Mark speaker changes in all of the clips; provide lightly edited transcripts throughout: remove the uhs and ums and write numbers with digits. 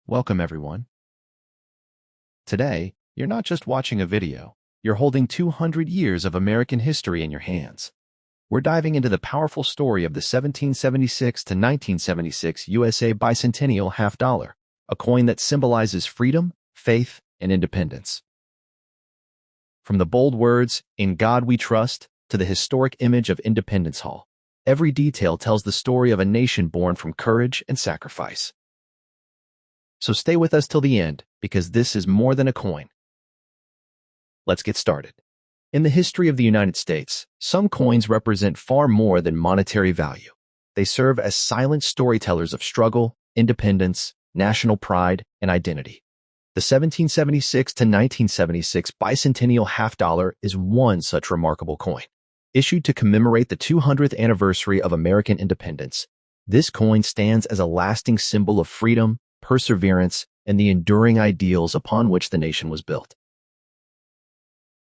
Speaker 1: Welcome, everyone. Today, you're not just watching a video, you're holding 200 years of American history in your hands. We're diving into the powerful story of the 1776 to 1976 USA Bicentennial half dollar, a coin that symbolizes freedom, faith, and independence. From the bold words, "In God We Trust," to the historic image of Independence Hall, every detail tells the story of a nation born from courage and sacrifice. So stay with us till the end, because this is more than a coin. Let's get started. In the history of the United States, some coins represent far more than monetary value. They serve as silent storytellers of struggle, independence, national pride, and identity. The 1776 to 1976 Bicentennial half dollar is one such remarkable coin. Issued to commemorate the 200th anniversary of American independence, this coin stands as a lasting symbol of freedom, perseverance, and the enduring ideals upon which the nation was built.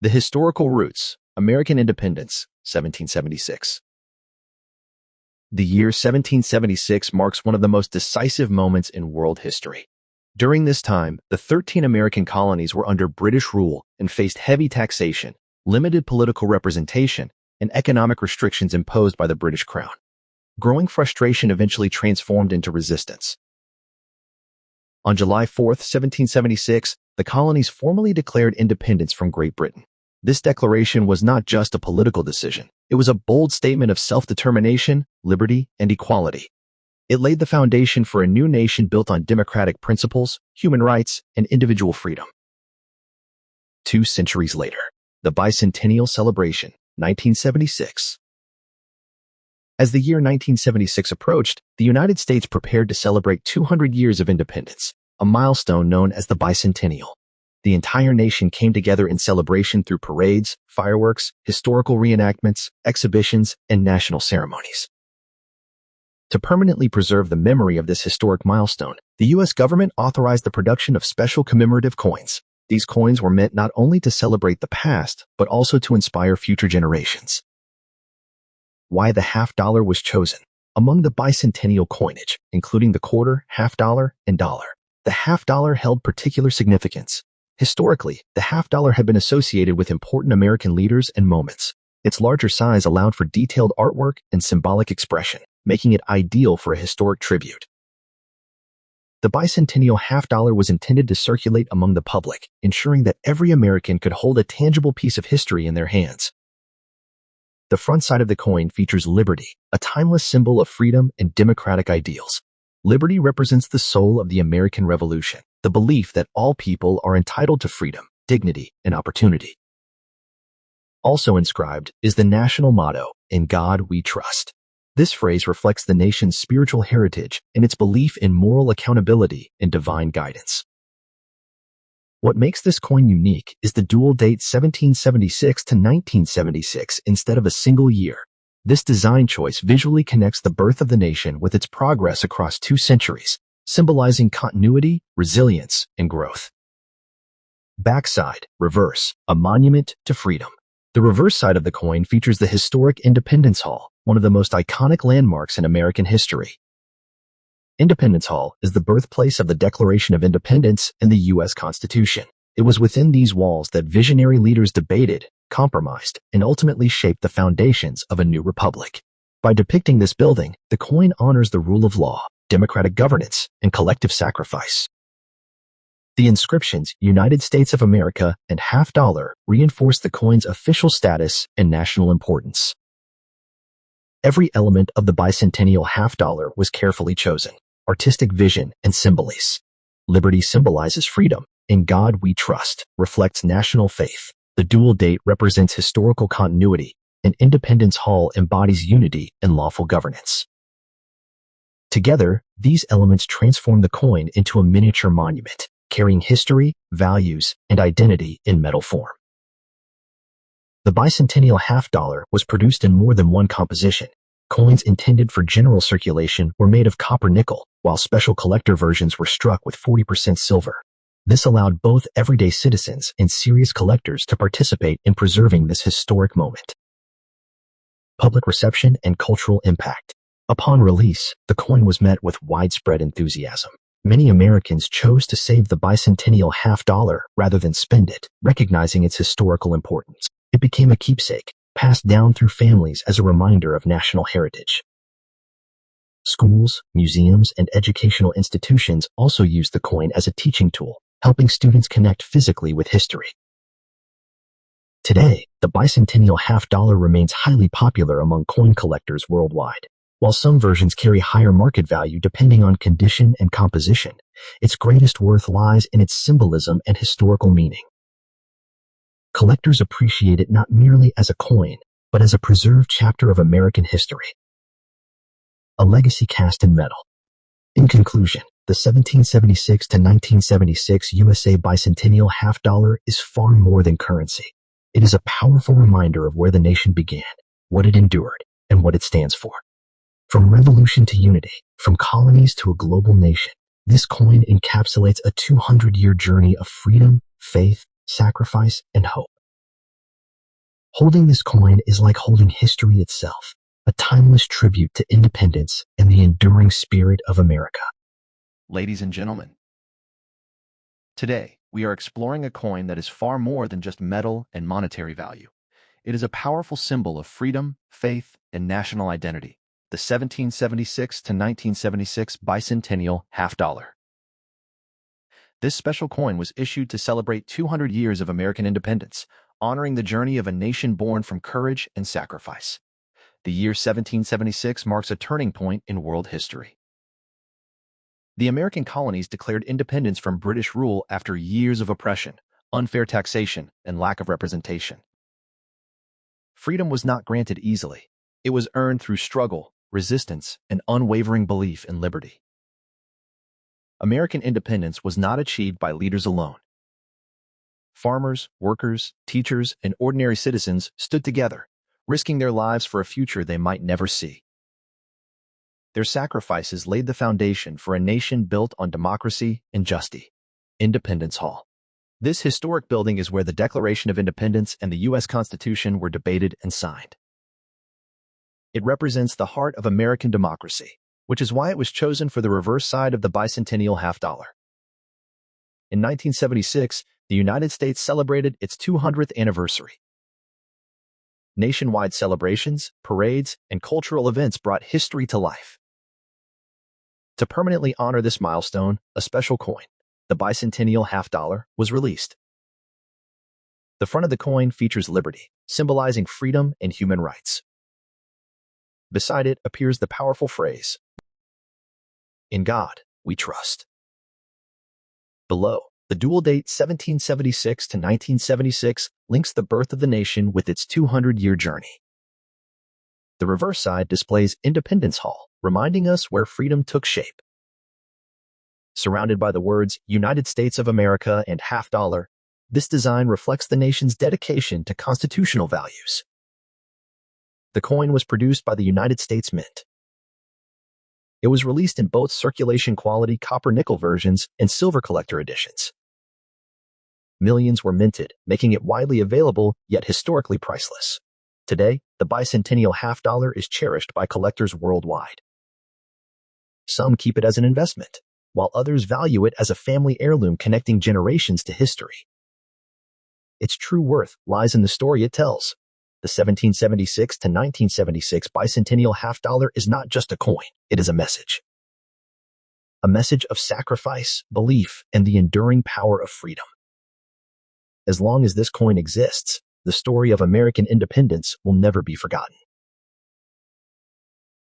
Speaker 1: The historical roots: American independence, 1776. The year 1776 marks one of the most decisive moments in world history. During this time, the 13 American colonies were under British rule and faced heavy taxation, limited political representation, and economic restrictions imposed by the British Crown. Growing frustration eventually transformed into resistance. On July 4, 1776, the colonies formally declared independence from Great Britain. This declaration was not just a political decision. It was a bold statement of self-determination, liberty, and equality. It laid the foundation for a new nation built on democratic principles, human rights, and individual freedom. 2 centuries later, the Bicentennial Celebration, 1976. As the year 1976 approached, the United States prepared to celebrate 200 years of independence, a milestone known as the Bicentennial. The entire nation came together in celebration through parades, fireworks, historical reenactments, exhibitions, and national ceremonies. To permanently preserve the memory of this historic milestone, the U.S. government authorized the production of special commemorative coins. These coins were meant not only to celebrate the past, but also to inspire future generations. Why the half dollar was chosen. Among the bicentennial coinage, including the quarter, half dollar, and dollar, the half dollar held particular significance. Historically, the half dollar had been associated with important American leaders and moments. Its larger size allowed for detailed artwork and symbolic expression, making it ideal for a historic tribute. The bicentennial half dollar was intended to circulate among the public, ensuring that every American could hold a tangible piece of history in their hands. The front side of the coin features liberty, a timeless symbol of freedom and democratic ideals. Liberty represents the soul of the American Revolution, the belief that all people are entitled to freedom, dignity, and opportunity. Also inscribed is the national motto, "In God We Trust." This phrase reflects the nation's spiritual heritage and its belief in moral accountability and divine guidance. What makes this coin unique is the dual date 1776 to 1976 instead of a single year. This design choice visually connects the birth of the nation with its progress across 2 centuries, symbolizing continuity, resilience, and growth. Backside, reverse, a monument to freedom. The reverse side of the coin features the historic Independence Hall, one of the most iconic landmarks in American history. Independence Hall is the birthplace of the Declaration of Independence and the U.S. Constitution. It was within these walls that visionary leaders debated, compromised, and ultimately shaped the foundations of a new republic. By depicting this building, the coin honors the rule of law, democratic governance, and collective sacrifice. The inscriptions "United States of America" and half dollar reinforce the coin's official status and national importance. Every element of the bicentennial half dollar was carefully chosen. Artistic vision and symbolism. Liberty symbolizes freedom. "In God We Trust" reflects national faith. The dual date represents historical continuity, and Independence Hall embodies unity and lawful governance. Together, these elements transform the coin into a miniature monument, carrying history, values, and identity in metal form. The bicentennial half dollar was produced in more than one composition. Coins intended for general circulation were made of copper nickel, while special collector versions were struck with 40% silver. This allowed both everyday citizens and serious collectors to participate in preserving this historic moment. Public reception and cultural impact. Upon release, the coin was met with widespread enthusiasm.
Speaker 2: Many Americans chose to save the bicentennial half-dollar rather than spend it, recognizing its historical importance. It became a keepsake, passed down through families as a reminder of national heritage. Schools, museums, and educational institutions also use the coin as a teaching tool, helping students connect physically with history. Today, the bicentennial half-dollar remains highly popular among coin collectors worldwide. While some versions carry higher market value depending on condition and composition, its greatest worth lies in its symbolism and historical meaning. Collectors appreciate it not merely as a coin, but as a preserved chapter of American history. A legacy cast in metal. In conclusion, the 1776 to 1976 USA bicentennial half-dollar is far more than currency. It is a powerful reminder of where the nation began, what it endured, and what it stands for. From revolution to unity, from colonies to a global nation, this coin encapsulates a 200-year journey of freedom, faith, sacrifice, and hope. Holding this coin is like holding history itself, a timeless tribute to independence and the enduring spirit of America.
Speaker 1: Ladies and gentlemen, today we are exploring a coin that is far more than just metal and monetary value. It is a powerful symbol of freedom, faith, and national identity. The 1776 to 1976 bicentennial half-dollar. This special coin was issued to celebrate 200 years of American independence, honoring the journey of a nation born from courage and sacrifice. The year 1776 marks a turning point in world history. The American colonies declared independence from British rule after years of oppression, unfair taxation, and lack of representation. Freedom was not granted easily. It was earned through struggle, resistance, and unwavering belief in liberty. American independence was not achieved by leaders alone. Farmers, workers, teachers, and ordinary citizens stood together, risking their lives for a future they might never see. Their sacrifices laid the foundation for a nation built on democracy and justice. Independence Hall. This historic building is where the Declaration of Independence and the U.S. Constitution were debated and signed. It represents the heart of American democracy, which is why it was chosen for the reverse side of the bicentennial half-dollar. In 1976, the United States celebrated its 200th anniversary. Nationwide celebrations, parades, and cultural events brought history to life. To permanently honor this milestone, a special coin, the bicentennial half-dollar, was released. The front of the coin features liberty, symbolizing freedom and human rights. Beside it appears the powerful phrase, "In God, we trust." Below, the dual date 1776 to 1976 links the birth of the nation with its 200-year journey. The reverse side displays Independence Hall, reminding us where freedom took shape. Surrounded by the words United States of America and half-dollar, this design reflects the nation's dedication to constitutional values. The coin was produced by the United States Mint. It was released in both circulation quality copper-nickel versions and silver collector editions. Millions were minted, making it widely available yet historically priceless. Today, the bicentennial half-dollar is cherished by collectors worldwide. Some keep it as an investment, while others value it as a family heirloom connecting generations to history. Its true worth lies in the story it tells. The 1776 to 1976 bicentennial half-dollar is not just a coin, it is a message. A message of sacrifice, belief, and the enduring power of freedom. As long as this coin exists, the story of American independence will never be forgotten.